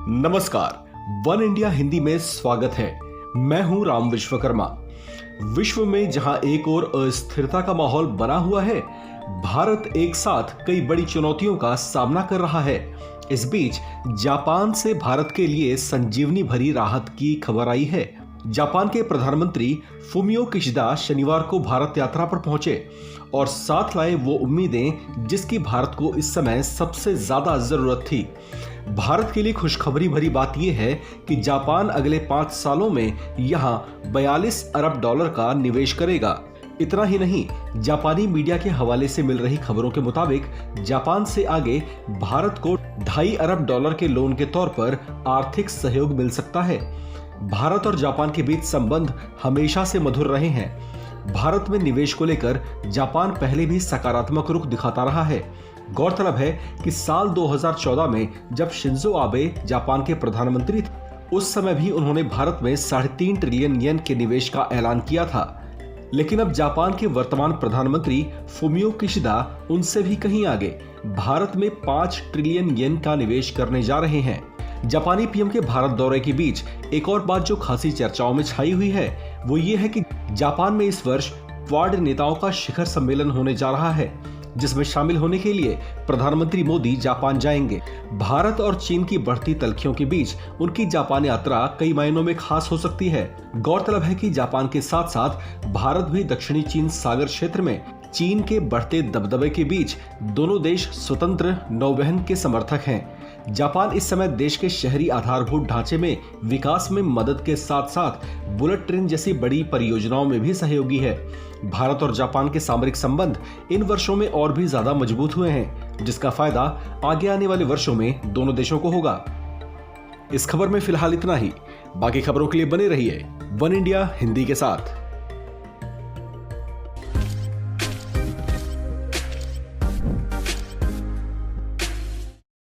नमस्कार, one India Hindi में स्वागत है। मैं हूं राम विश्वकर्मा। विश्व में जहां एक और अस्थिरता का माहौल बना हुआ है, भारत एक साथ कई बड़ी चुनौतियों का सामना कर रहा है। इस बीच जापान से भारत के लिए संजीवनी भरी राहत की खबर आई है। जापान के प्रधानमंत्री फुमियो किशिदा शनिवार को भारत यात्रा पर पहुंचे और साथ लाए वो उम्मीदें जिसकी भारत को इस समय सबसे ज्यादा जरूरत थी। भारत के लिए खुशखबरी भरी बात यह है कि जापान अगले 5 सालों में यहां 42 अरब डॉलर का निवेश करेगा। इतना ही नहीं, जापानी मीडिया के हवाले से मिल रही खबरों के मुताबिक जापान से आगे भारत को 2.5 अरब डॉलर के लोन के तौर पर आर्थिक सहयोग मिल सकता है। भारत और जापान के बीच संबंध हमेशा से मधुर रहे हैं। भारत में निवेश को लेकर जापान पहले भी सकारात्मक रुख दिखाता रहा है। गौरतलब है कि साल 2014 में जब शिंजो आबे जापान के प्रधानमंत्री थे, उस समय भी उन्होंने भारत में 3.5 ट्रिलियन येन के निवेश का ऐलान किया था। लेकिन अब जापान के वर्तमान प्रधानमंत्री फुमियो किशिदा उनसे भी कहीं आगे भारत में 5 ट्रिलियन येन का निवेश करने जा रहे हैं। जापानी पीएम के भारत दौरे के बीच एक और बात जो खासी चर्चाओं में छाई हुई है, वो ये है कि जापान में इस वर्ष क्वाड नेताओं का शिखर सम्मेलन होने जा रहा है, जिसमें शामिल होने के लिए प्रधानमंत्री मोदी जापान जाएंगे। भारत और चीन की बढ़ती तल्खियों के बीच उनकी जापान यात्रा कई मायनों में खास हो सकती है। गौरतलब है कि जापान के साथ साथ भारत भी दक्षिणी चीन सागर क्षेत्र में चीन के बढ़ते दबदबे के बीच दोनों देश स्वतंत्र नौवहन के समर्थक हैं। जापान इस समय देश के शहरी आधारभूत ढांचे में विकास में मदद के साथ साथ बुलेट ट्रेन जैसी बड़ी परियोजनाओं में भी सहयोगी है। भारत और जापान के सामरिक संबंध इन वर्षों में और भी ज्यादा मजबूत हुए हैं, जिसका फायदा आगे आने वाले वर्षों में दोनों देशों को होगा। इस खबर में फिलहाल इतना ही। बाकी खबरों के लिए बने रहिए वन इंडिया हिंदी के साथ।